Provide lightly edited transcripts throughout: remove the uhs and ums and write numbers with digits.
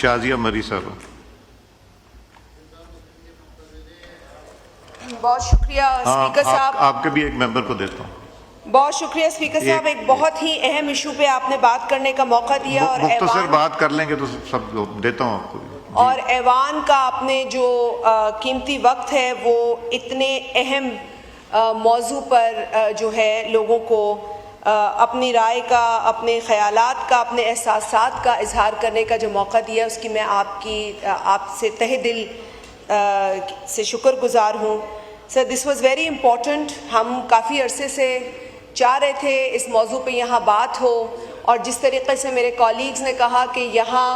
شازیہ مری صاحب. بہت شکریہ اسپیکر صاحب. آپ کے بھی ایک ممبر کو دیتا ہوں. بہت شکریہ اسپیکر صاحب. ایک بہت ہی اہم ایشو پہ آپ نے بات کرنے کا موقع دیا اور مختصر بات کر لیں گے تو سب دیتا ہوں آپ کو. اور ایوان کا آپ نے جو قیمتی وقت ہے وہ اتنے اہم موضوع پر جو ہے لوگوں کو اپنی رائے کا، اپنے خیالات کا، اپنے احساسات کا اظہار کرنے کا جو موقع دیا اس کی میں آپ سے تہہ دل سے شکر گزار ہوں. سر دس واز ویری امپورٹنٹ. ہم کافی عرصے سے چاہ رہے تھے اس موضوع پہ یہاں بات ہو، اور جس طریقے سے میرے کولیگز نے کہا کہ یہاں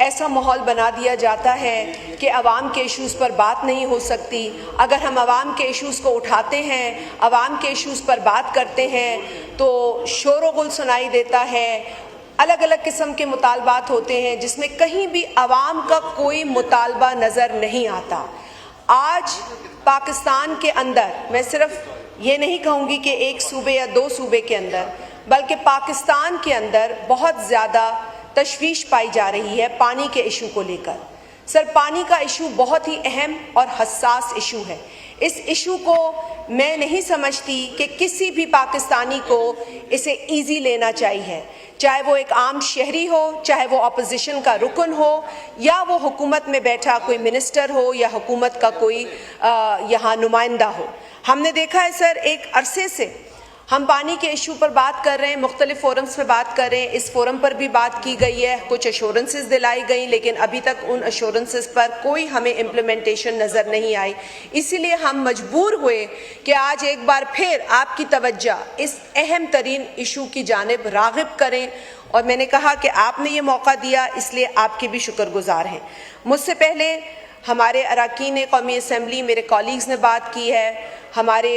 ایسا ماحول بنا دیا جاتا ہے کہ عوام کے ایشوز پر بات نہیں ہو سکتی. اگر ہم عوام کے ایشوز کو اٹھاتے ہیں، عوام کے ایشوز پر بات کرتے ہیں تو شور و غل سنائی دیتا ہے، الگ الگ قسم کے مطالبات ہوتے ہیں جس میں کہیں بھی عوام کا کوئی مطالبہ نظر نہیں آتا. آج پاکستان کے اندر، میں صرف یہ نہیں کہوں گی کہ ایک صوبے یا دو صوبے کے اندر، بلکہ پاکستان کے اندر بہت زیادہ تشویش پائی جا رہی ہے پانی کے ایشو کو لے کر. سر پانی کا ایشو بہت ہی اہم اور حساس ایشو ہے. اس ایشو کو میں نہیں سمجھتی کہ کسی بھی پاکستانی کو اسے ایزی لینا چاہیے، چاہے وہ ایک عام شہری ہو، چاہے وہ اپوزیشن کا رکن ہو، یا وہ حکومت میں بیٹھا کوئی منسٹر ہو، یا حکومت کا کوئی یہاں نمائندہ ہو. ہم نے دیکھا ہے سر ایک عرصے سے ہم پانی کے ایشو پر بات کر رہے ہیں، مختلف فورمز پہ بات کر رہے ہیں. اس فورم پر بھی بات کی گئی ہے، کچھ ایشورنسز دلائی گئیں، لیکن ابھی تک ان ایشورنسز پر کوئی ہمیں امپلیمنٹیشن نظر نہیں آئی. اسی لیے ہم مجبور ہوئے کہ آج ایک بار پھر آپ کی توجہ اس اہم ترین ایشو کی جانب راغب کریں، اور میں نے کہا کہ آپ نے یہ موقع دیا، اس لیے آپ کے بھی شکر گزار ہیں. مجھ سے پہلے ہمارے اراکین قومی اسمبلی، میرے کولیگز نے بات کی ہے. ہمارے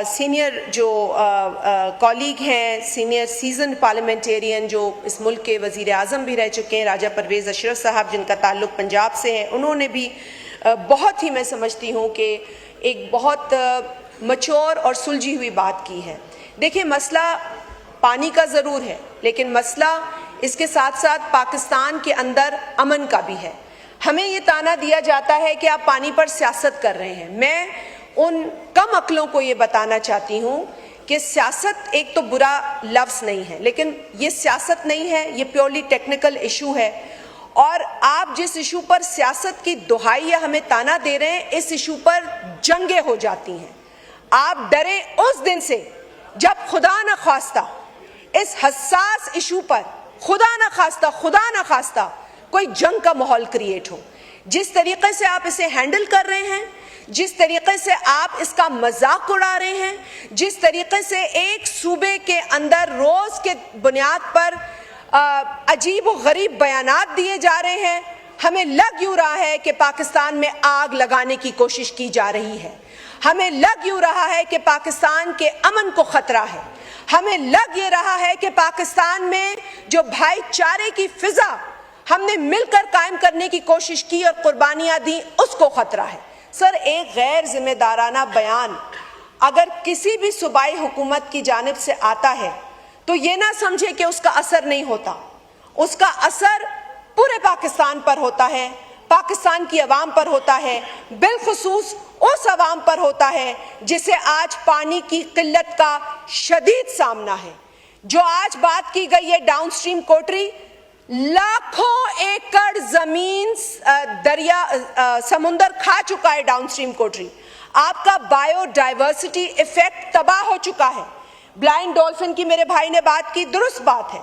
سینئر جو کولیگ ہیں، سینئر سیزن پارلیمنٹیرین جو اس ملک کے وزیر اعظم بھی رہ چکے ہیں، راجہ پرویز اشرف صاحب، جن کا تعلق پنجاب سے ہے، انہوں نے بھی بہت ہی، میں سمجھتی ہوں کہ ایک بہت میچور اور سلجھی ہوئی بات کی ہے. دیکھیں مسئلہ پانی کا ضرور ہے، لیکن مسئلہ اس کے ساتھ ساتھ پاکستان کے اندر امن کا بھی ہے. ہمیں یہ تانا دیا جاتا ہے کہ آپ پانی پر سیاست کر رہے ہیں. میں ان کم عقلوں کو یہ بتانا چاہتی ہوں کہ سیاست ایک تو برا لفظ نہیں ہے، لیکن یہ سیاست نہیں ہے، یہ پیورلی ٹیکنیکل ایشو ہے. اور آپ جس ایشو پر سیاست کی دہائی یا ہمیں تانا دے رہے ہیں، اس ایشو پر جنگیں ہو جاتی ہیں. آپ ڈریں اس دن سے جب خدا نہ خواستہ اس حساس ایشو پر خدا نہ خواستہ کوئی جنگ کا ماحول کریٹ ہو. جس طریقے سے آپ اسے ہینڈل کر رہے ہیں، جس طریقے سے آپ اس کا مذاق اڑا رہے ہیں، جس طریقے سے ایک صوبے کے اندر روز کے بنیاد پر عجیب و غریب بیانات دیے جا رہے ہیں، ہمیں لگ یوں رہا ہے کہ پاکستان میں آگ لگانے کی کوشش کی جا رہی ہے. ہمیں لگ یوں رہا ہے کہ پاکستان کے امن کو خطرہ ہے. ہمیں لگ یہ رہا ہے کہ پاکستان میں جو بھائی چارے کی فضا ہم نے مل کر قائم کرنے کی کوشش کی اور قربانیاں دیں، اس کو خطرہ ہے. سر ایک غیر ذمہ دارانہ بیان اگر کسی بھی صوبائی حکومت کی جانب سے آتا ہے تو یہ نہ سمجھے کہ اس کا اثر نہیں ہوتا. اس کا اثر پورے پاکستان پر ہوتا ہے، پاکستان کی عوام پر ہوتا ہے، بالخصوص اس عوام پر ہوتا ہے جسے آج پانی کی قلت کا شدید سامنا ہے. جو آج بات کی گئی ہے ڈاؤن اسٹریم کوٹری، لاکھوں ایکڑ زمین دریا سمندر کھا چکا ہے ڈاؤن اسٹریم کوٹری. آپ کا بایو ڈائیورسٹی ایفیکٹ تباہ ہو چکا ہے. بلائنڈ ڈولفن کی میرے بھائی نے بات کی، درست بات ہے.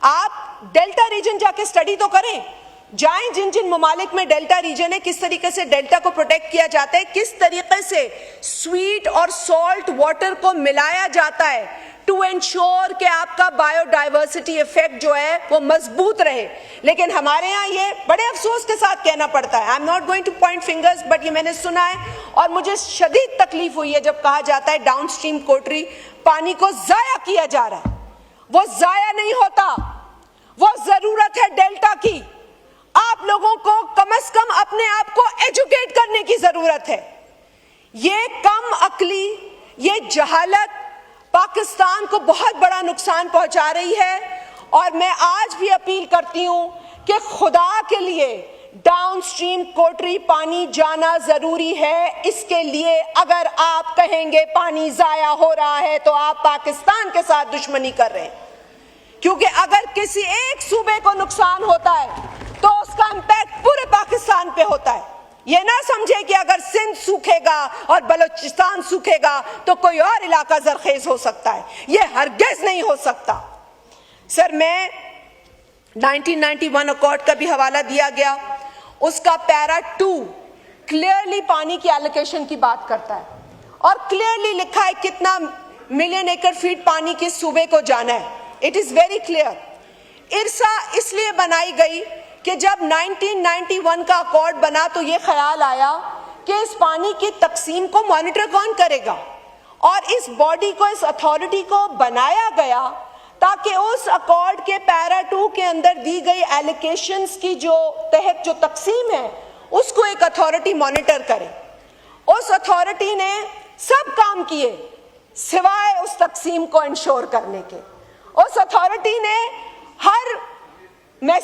آپ ڈیلٹا ریجن جا کے سٹڈی تو کریں، جائیں جن جن ممالک میں ڈیلٹا ریجن ہے، کس طریقے سے ڈیلٹا کو پروٹیکٹ کیا جاتا ہے، کس طریقے سے سویٹ اور سالٹ واٹر کو ملایا جاتا ہے ٹو انشور کہ آپ کا بایو ڈائیورسٹی ایفیکٹ جو ہے وہ مضبوط رہے. لیکن ہمارے ہاں یہ بڑے افسوس کے ساتھ کہنا پڑتا ہے، I am not going to point fingers, but یہ میں نے سنا ہے اور مجھے شدید تکلیف ہوئی ہے جب کہا جاتا ہے ڈاؤن اسٹریم کوٹری پانی کو ضائع کیا جا رہا ہے. وہ ضائع نہیں ہوتا، وہ ضرورت ہے ڈیلٹا کی. آپ لوگوں کو کم از کم اپنے آپ کو ایجوکیٹ کرنے کی ضرورت ہے. یہ کم عقلی، یہ جہالت پاکستان کو بہت بڑا نقصان پہنچا رہی ہے. اور میں آج بھی اپیل کرتی ہوں کہ خدا کے لیے ڈاؤن سٹریم کوٹری پانی جانا ضروری ہے. اس کے لیے اگر آپ کہیں گے پانی ضائع ہو رہا ہے تو آپ پاکستان کے ساتھ دشمنی کر رہے ہیں, کیونکہ اگر کسی ایک صوبے کو نقصان ہوتا ہے تو اس کا امپیکٹ پورے پاکستان پہ ہوتا ہے. یہ نہ سمجھے کہ اگر سندھ سوکھے گا اور بلوچستان سوکھے گا تو کوئی اور علاقہ زرخیز ہو سکتا ہے. یہ ہرگز نہیں ہو سکتا. سر, میں 1991 اکارڈ کا بھی حوالہ دیا گیا, اس کا پیرا 2 کلیئرلی پانی کی ایلوکیشن کی بات کرتا ہے اور کلیئرلی لکھا ہے کتنا ملین ایکڑ فیٹ پانی کس صوبے کو جانا ہے. It is very clear. IRSA اس لیے بنائی گئی کہ جب 1991 کا اکارڈ بنا تو یہ خیال آیا کہ اس پانی کی تقسیم کو مانیٹر کون کرے گا, اور اس باڈی کو, اس اتھارٹی کو بنایا گیا تاکہ اس اکارڈ کے پیرا 2 کے اندر دی گئی ایلوکیشنز کی جو تحت جو تقسیم ہے اس کو ایک اتھارٹی مانیٹر کرے. اس اتھارٹی نے سب کام کیے سوائے اس تقسیم کو انشور کرنے کے. اس اتھارٹی نے میں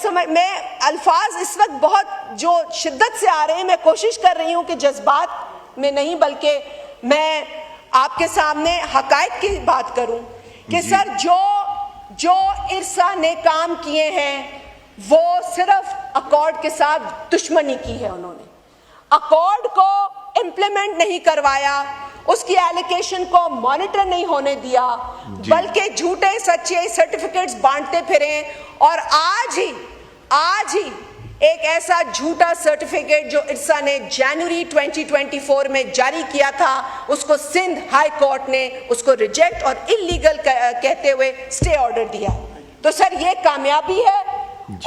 الفاظ اس وقت بہت جو شدت سے آ رہے ہیں, میں کوشش کر رہی ہوں کہ جذبات میں نہیں بلکہ میں آپ کے سامنے حقائق کی بات کروں کہ سر جو ارسا نے کام کیے ہیں وہ صرف اکارڈ کے ساتھ دشمنی کی ہے. انہوں نے اکارڈ کو امپلیمنٹ نہیں کروایا, اس کی ایلوکیشن کو مانیٹر نہیں ہونے دیا, بلکہ جھوٹے سچے سرٹیفکیٹس بانٹتے پھرے. اور آج ہی ایک ایسا جھوٹا سرٹیفکیٹ جو ارسا نے جنوری 2024 میں جاری کیا تھا, اس کو سندھ ہائی کورٹ نے اس کو ریجیکٹ اور انلیگل کہتے ہوئے سٹے آرڈر دیا. تو سر یہ کامیابی ہے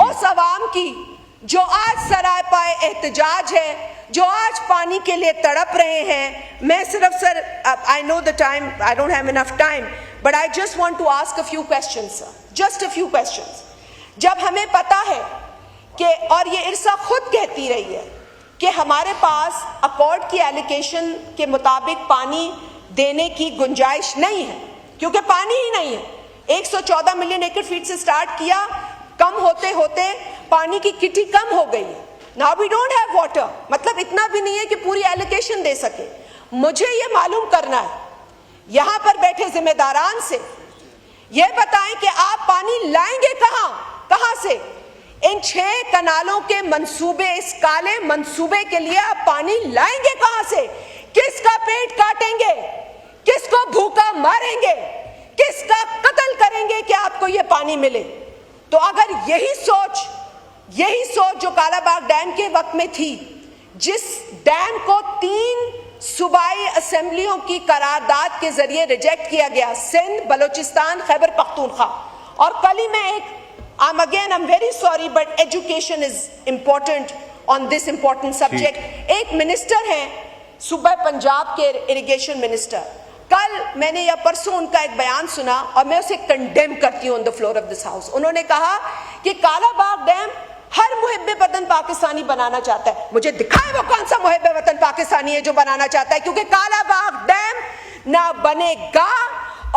اس عوام کی جو آج سرائے پائے احتجاج ہے, جو آج پانی کے لیے تڑپ رہے ہیں. میں صرف سر, I know the time, I don't have enough time, but I just want to ask a few questions, sir. Just a few questions. جب ہمیں پتا ہے کہ, اور یہ ارسا خود کہتی رہی ہے کہ ہمارے پاس اکارڈ کی ایلوکیشن کے مطابق پانی دینے کی گنجائش نہیں ہے کیونکہ پانی ہی نہیں ہے. 114 ملین ایکڑ فیٹ سے سٹارٹ کیا, کم ہوتے ہوتے پانی کی کٹی کم ہو گئی ہے. Now we don't have water. مطلب اتنا بھی نہیں ہے کہ پوری ایلوکیشن دے سکے. مجھے یہ معلوم کرنا ہے یہاں پر بیٹھے ذمہ داران سے, یہ بتائیں کہ آپ پانی لائیں گے کہاں سے؟ ان 6 کنالوں کے منصوبے, اس کالے منصوبے کے لیے آپ پانی لائیں گے کہاں سے؟ کس کا پیٹ کاٹیں گے؟ کس کو بھوکا ماریں گے؟ کس کا قتل کریں گے کہ آپ کو یہ پانی ملے؟ تو اگر یہی سوچ جو کالا باغ ڈیم کے وقت میں تھی, جس ڈیم کو 3 صوبائی اسمبلیوں کی قرارداد کے ذریعے ریجیکٹ کیا گیا, سندھ, بلوچستان, خیبر پختونخوا. اور کل ہی میں I'm very sorry but education is important on this important subject. ایک منسٹر ہیں صوبہ پنجاب کے اریگیشن منسٹر, کل میں نے یا پرسوں ان کا ایک بیان سنا اور میں اسے کنڈیم کرتی ہوں on the floor of this house. انہوں نے کہا کہ کالا باغ ڈیم ہر محب وطن پاکستانی بنانا چاہتا ہے. مجھے دکھائے وہ کون سا محب وطن پاکستانی ہے جو بنانا چاہتا ہے, کیونکہ کالا باغ ڈیم نہ بنے گا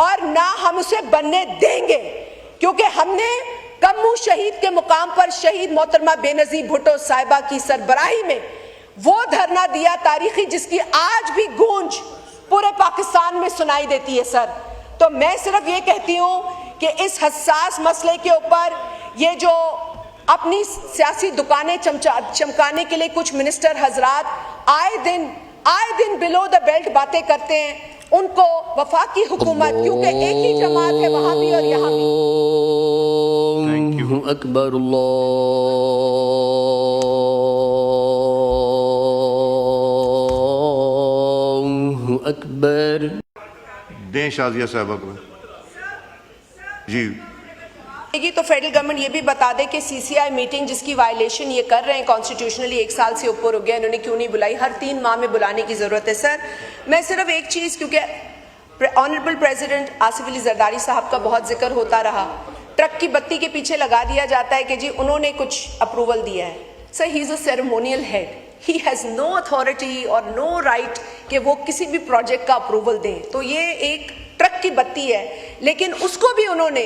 اور نہ ہم اسے بننے دیں گے, کیونکہ ہم نے کمو شہید کے مقام پر شہید محترمہ بے نظیر بھٹو صاحبہ کی سربراہی میں وہ دھرنا دیا تاریخی, جس کی آج بھی گونج پورے پاکستان میں سنائی دیتی ہے سر. تو میں صرف یہ کہتی ہوں کہ اس حساس مسئلے کے اوپر یہ جو اپنی سیاسی دکانیں چمکانے کے لیے کچھ منسٹر حضرات آئے دن بلو دا بیلٹ باتیں کرتے ہیں, ان کو وفاقی حکومت, کیونکہ ایک ہی جماعت ہے وہاں بھی اور یہاں بھی. اللہ اکبر, اللہ اکبر. دیں شازیہ صاحبہ کو. جی تو فیڈرل گورنمنٹ یہ بھی بتا دے کہ سی سی آئی میٹنگ جس کی وائلیشن یہ کر رہے ہیں کانسٹیٹیوشنلی 1 سال سے اوپر ہو گیا, انہوں نے کیوں نہیں بلائی؟ ہر 3 ماہ میں بلانے کی ضرورت ہے. سر میں صرف ایک چیز, کیونکہ آنریبل پریزیڈنٹ آصف علی زرداری صاحب کا بہت ذکر ہوتا رہا, ٹرک کی بتی کے پیچھے لگا دیا جاتا ہے کہ جی انہوں نے کچھ اپروول دیا ہے. Sir he is a ceremonial head, he has no authority or no right کہ وہ کسی بھی پروجیکٹ کا اپروول دیں. تو یہ ایک ٹرک کی بتی ہے, لیکن اس کو بھی انہوں نے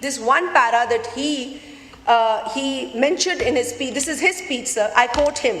this one para that he mentioned in his speech. This is his speech, sir. I quote him.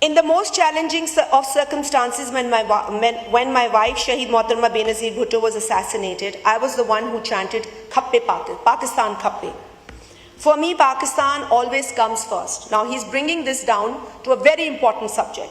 in the most challenging of circumstances when my wife Shahid Mohtarma Benazir Bhutto was assassinated, I was the one who chanted Khappe Pakistan Khappe. For me, Pakistan always comes first. Now he's bringing this down to a very important subject.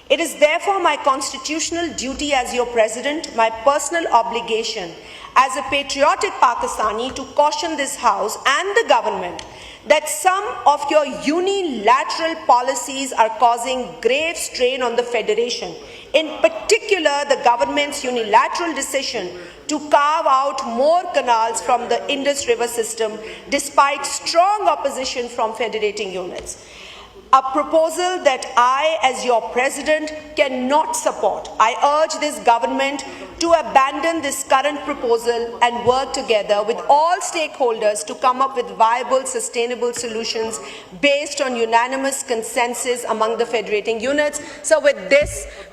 It is therefore my constitutional duty as your president, my personal obligation as a patriotic Pakistani to caution this house and the government that some of your unilateral policies are causing grave strain on the Federation. In particular, the government's unilateral decision to carve out more canals from the Indus River system despite strong opposition from federating units. A proposal that I, as your president, cannot support. I urge this government to abandon this current proposal and work together with all stakeholders to come up with viable, sustainable solutions based on unanimous consensus among the federating units. So with this,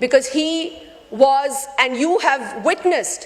because he was, and you have witnessed